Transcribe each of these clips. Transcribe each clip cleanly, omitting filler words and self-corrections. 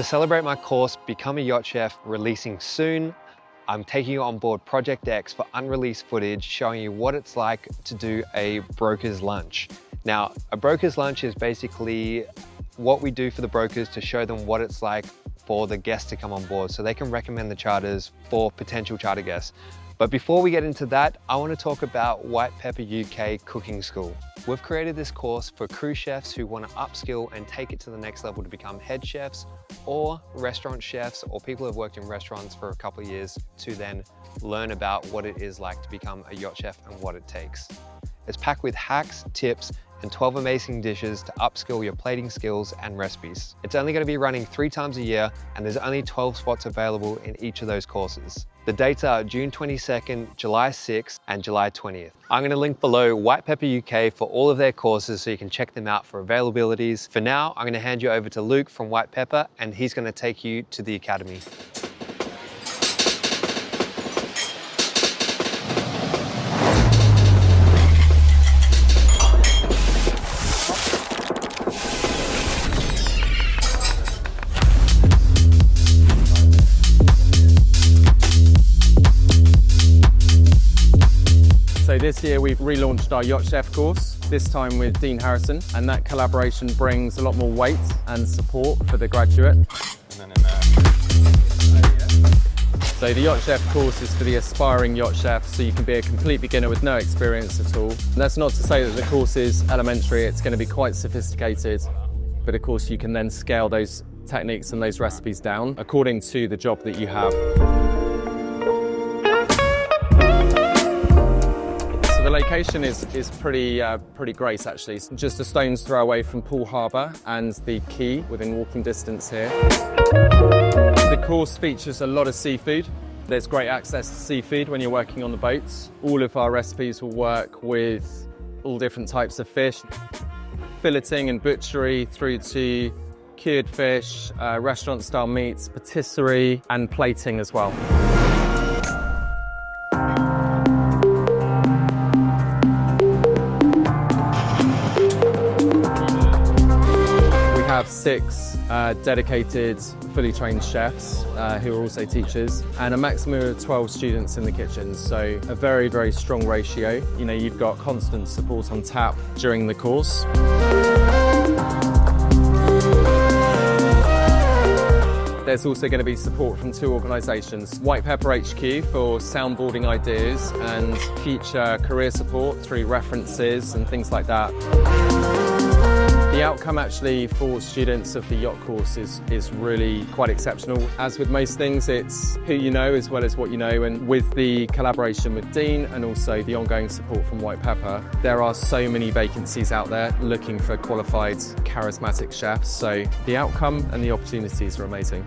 To celebrate my course, Become a Yacht Chef, releasing soon, I'm taking you on board Project X for unreleased footage showing you what it's like to do a broker's lunch. Now, a broker's lunch is basically what we do for the brokers to show them what it's like for the guests to come on board so they can recommend the charters for potential charter guests. But before we get into that, I want to talk about White Pepper UK Cooking School. We've created this course for cruise chefs who want to upskill and take it to the next level to become head chefs or restaurant chefs or people who have worked in restaurants for a couple of years to then learn about what it is like to become a yacht chef and what it takes. It's packed with hacks, tips, and 12 amazing dishes to upskill your plating skills and recipes. It's only going to be running 3 times a year and there's only 12 spots available in each of those courses. The dates are June 22nd, July 6th, and July 20th. I'm going to link below White Pepper UK for all of their courses so you can check them out for availabilities. For now, I'm going to hand you over to Luke from White Pepper and he's going to take you to the academy. So this year we've relaunched our Yacht Chef course, this time with Dean Harrison, and that collaboration brings a lot more weight and support for the graduate. So the Yacht Chef course is for the aspiring yacht chef, so you can be a complete beginner with no experience at all. And that's not to say that the course is elementary, it's going to be quite sophisticated, but of course you can then scale those techniques and those recipes down according to the job that you have. The location is pretty great actually. It's just a stone's throw away from Poole Harbour and the quay within walking distance here. The course features a lot of seafood. There's great access to seafood when you're working on the boats. All of our recipes will work with all different types of fish, filleting and butchery through to cured fish, restaurant style meats, patisserie and plating as well. We have 6 dedicated, fully trained chefs who are also teachers, and a maximum of 12 students in the kitchen. So a very, very strong ratio. You know, you've got constant support on tap during the course. There's also going to be support from 2 organisations, White Pepper HQ for soundboarding ideas and future career support through references and things like that. The outcome actually for students of the yacht course is really quite exceptional. As with most things, it's who you know as well as what you know, and with the collaboration with Dean and also the ongoing support from White Pepper, there are so many vacancies out there looking for qualified, charismatic chefs, so the outcome and the opportunities are amazing.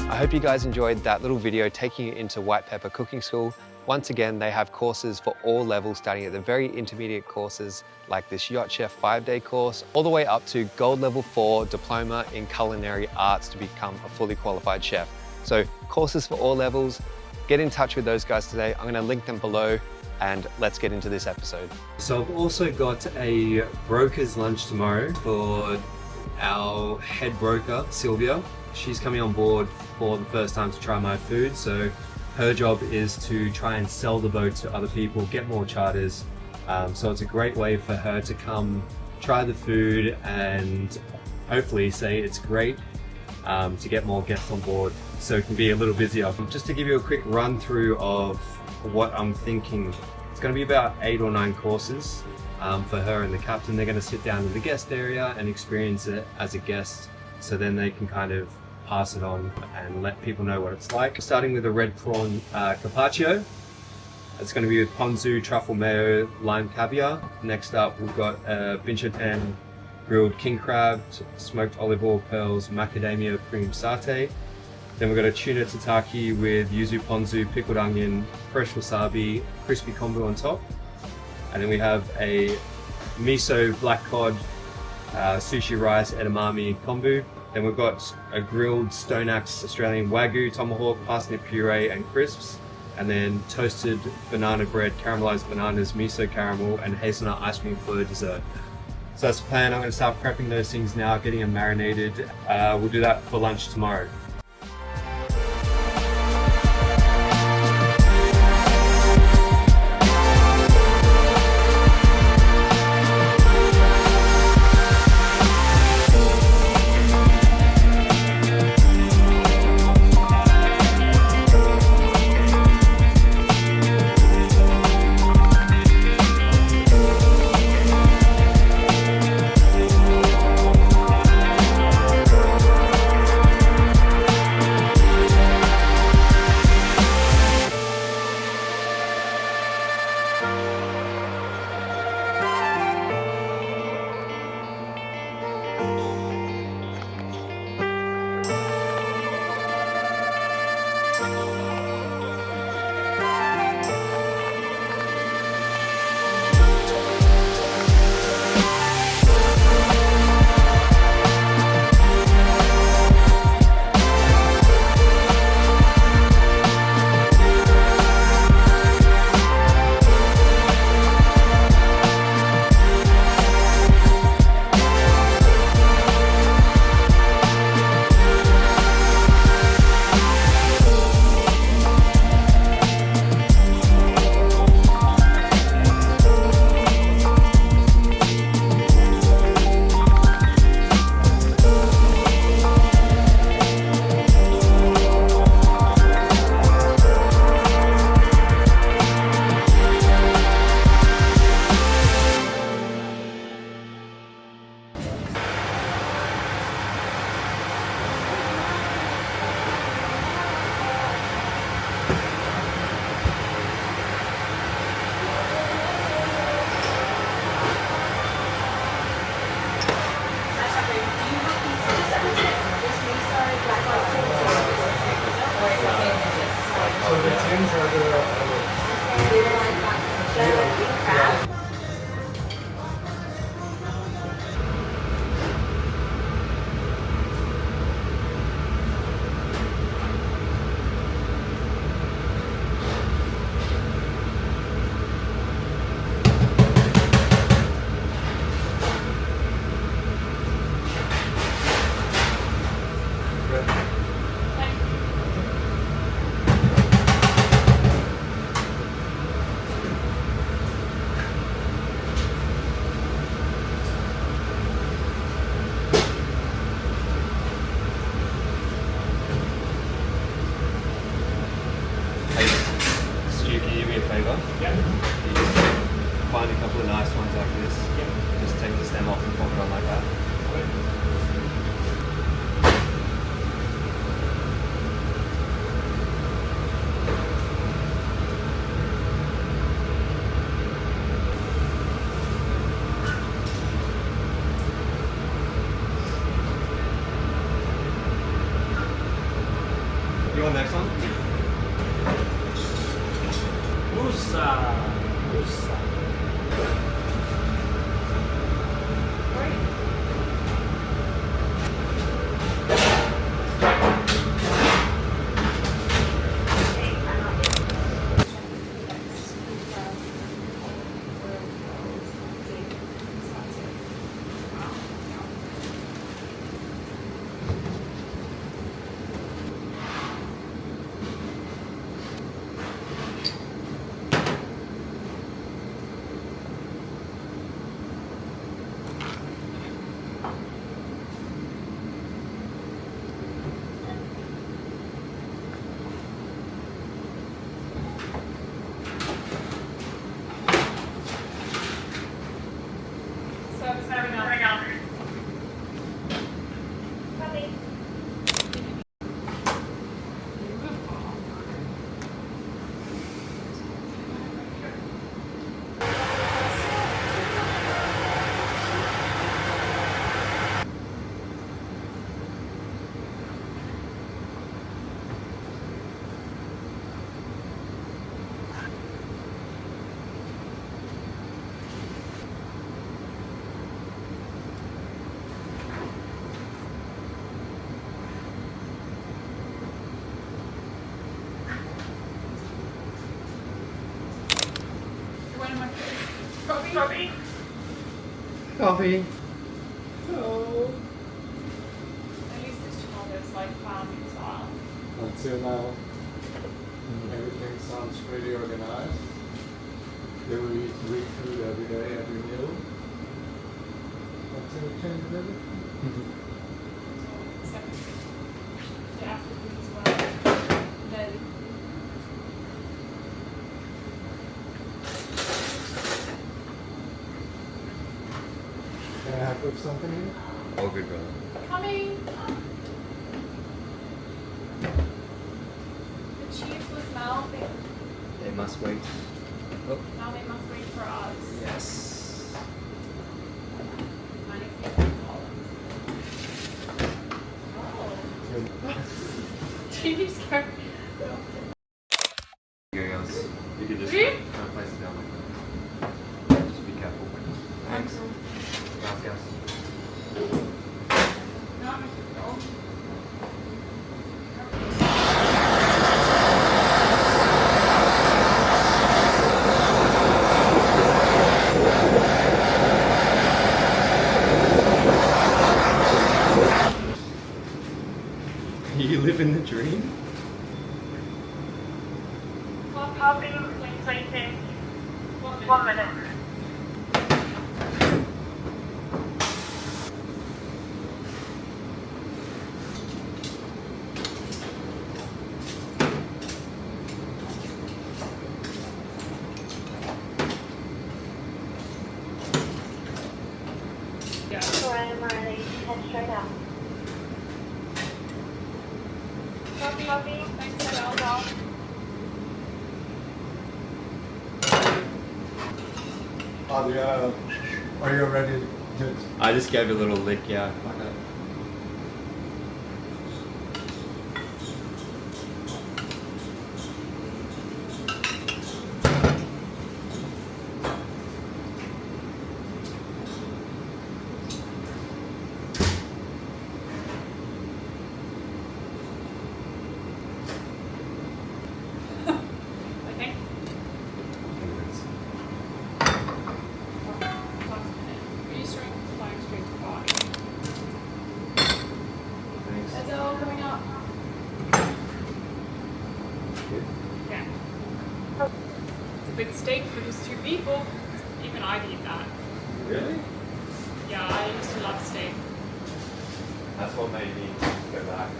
I hope you guys enjoyed that little video taking you into White Pepper Cooking School. Once again, they have courses for all levels, starting at the very intermediate courses like this Yacht Chef 5-day course, all the way up to Gold Level 4 Diploma in Culinary Arts to become a fully qualified chef. So courses for all levels. Get in touch with those guys today. I'm going to link them below and let's get into this episode. So I've also got a broker's lunch tomorrow for our head broker, Sylvia. She's coming on board for the first time to try my food. So her job is to try and sell the boat to other people, get more charters. So it's a great way for her to come try the food and hopefully say it's great to get more guests on board so it can be a little busier. Just to give you a quick run through of what I'm thinking, it's going to be about 8 or 9 courses for her and the captain. They're going to sit down in the guest area and experience it as a guest, so then they can kind of pass it on and let people know what it's like. Starting with a red prawn carpaccio. It's going to be with ponzu, truffle mayo, lime caviar. Next up, we've got Binchotan grilled king crab, smoked olive oil pearls, macadamia cream satay. Then we've got a tuna tataki with yuzu ponzu, pickled onion, fresh wasabi, crispy kombu on top. And then we have a miso black cod, sushi rice, edamame kombu. Then we've got a grilled stone axe Australian wagyu tomahawk, parsnip puree and crisps. And then toasted banana bread, caramelized bananas, miso caramel, and hazelnut ice cream for dessert. So that's the plan. I'm going to start prepping those things now, getting them marinated. We'll do that for lunch tomorrow. Find a couple of nice ones like this. Just take the stem off and pop it on like that. You want next one? Musa. coffee. Oh. At least this child is like family style. Until now, everything sounds pretty organized. They will eat Greek food every day, every meal. Until we change everything. So, separate. The afternoon as well. Then Can I help with something here? All good, brother. coming. The cheese was melting. They must wait. Oh, Now they must wait for us. yes. Mine is making Oh. TV scared me. You can just Really? try and place it down like that. Just be careful. Thanks. Gracias. Not much to go. You live in the dream? Copy, please waiting. 1 minute. Yeah. I'm ready. Head straight out. Copy. Thanks, Adele. Are you ready to... I just gave it a little lick, yeah. Like that. Okay. Are you flying straight to body? Thanks. Adele coming up. Yeah. It's a big steak for just 2 people. Even I'd eat that. Really? Yeah, I used to love steak. That's what made me go back.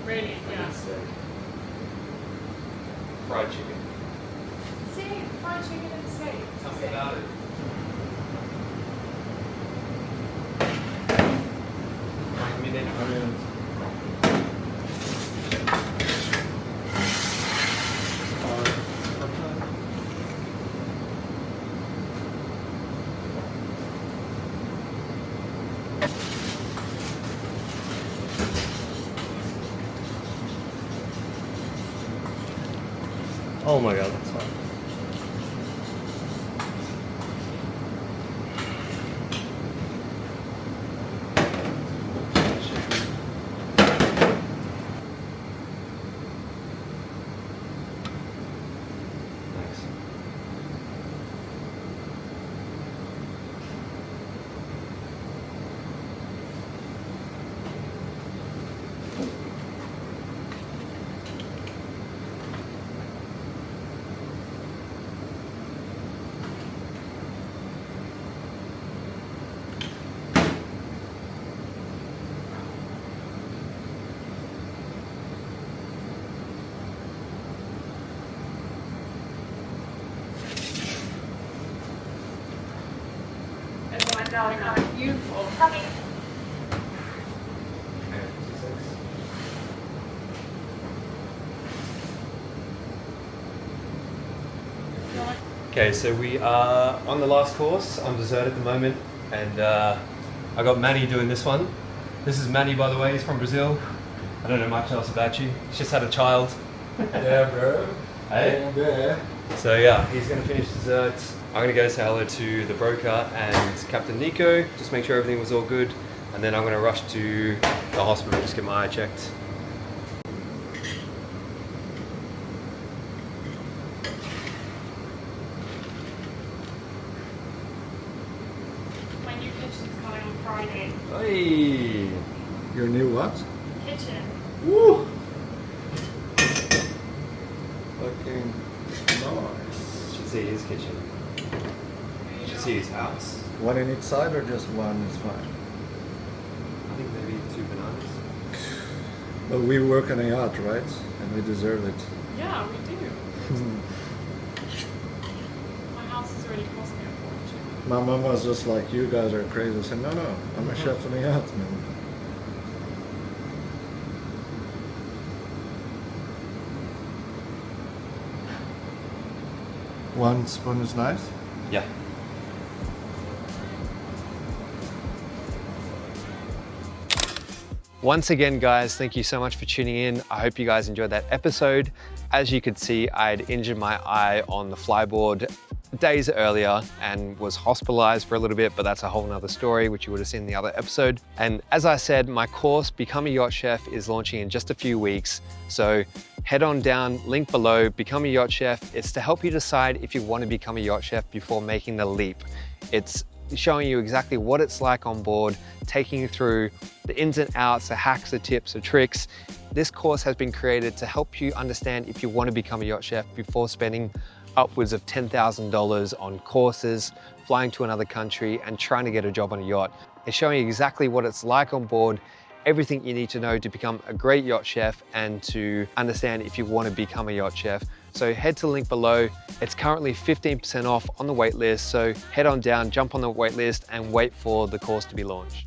Really, yeah. Fried chicken. See, fried chicken and steak. Tell me about it. Like minute onions. Oh my god, that's fine. Thanks. Everyone's going on. Beautiful. Copy. Okay, so we are on the last course, on dessert at the moment, and I got Manny doing this one. This is Manny, by the way, he's from Brazil. I don't know much else about you. He's just had a child. Yeah, bro. Hey? Yeah. So yeah, he's gonna finish dessert. I'm gonna go say hello to the broker and Captain Nico, just make sure everything was all good, and then I'm gonna rush to the hospital, just get my eye checked. When you pitch Hey! Your new what? Kitchen. Woo! Fucking nice. You should see his kitchen. You should see his house. One in each side or just one is fine? I think maybe 2 bananas. But we work on a yacht, right? And we deserve it. Yeah, we do. My house has already cost me a fortune. My mom was just like, you guys are crazy. I said, no, no, I'm a chef on a yacht, man. One spoon is nice? Yeah. Once again, guys, thank you so much for tuning in. I hope you guys enjoyed that episode. As you could see, I had injured my eye on the flyboard days earlier and was hospitalized for a little bit, but that's a whole nother story, which you would have seen in the other episode. And as I said, my course, Become a Yacht Chef, is launching in just a few weeks. So head on down, link below, Become a Yacht Chef. It's to help you decide if you want to become a yacht chef before making the leap. It's showing you exactly what it's like on board, taking you through the ins and outs, the hacks, the tips, the tricks. This course has been created to help you understand if you want to become a yacht chef before spending upwards of $10,000 on courses, flying to another country and trying to get a job on a yacht. It's showing you exactly what it's like on board, everything you need to know to become a great yacht chef and to understand if you want to become a yacht chef. So head to the link below. It's currently 15% off on the wait list. So head on down, jump on the wait list and wait for the course to be launched.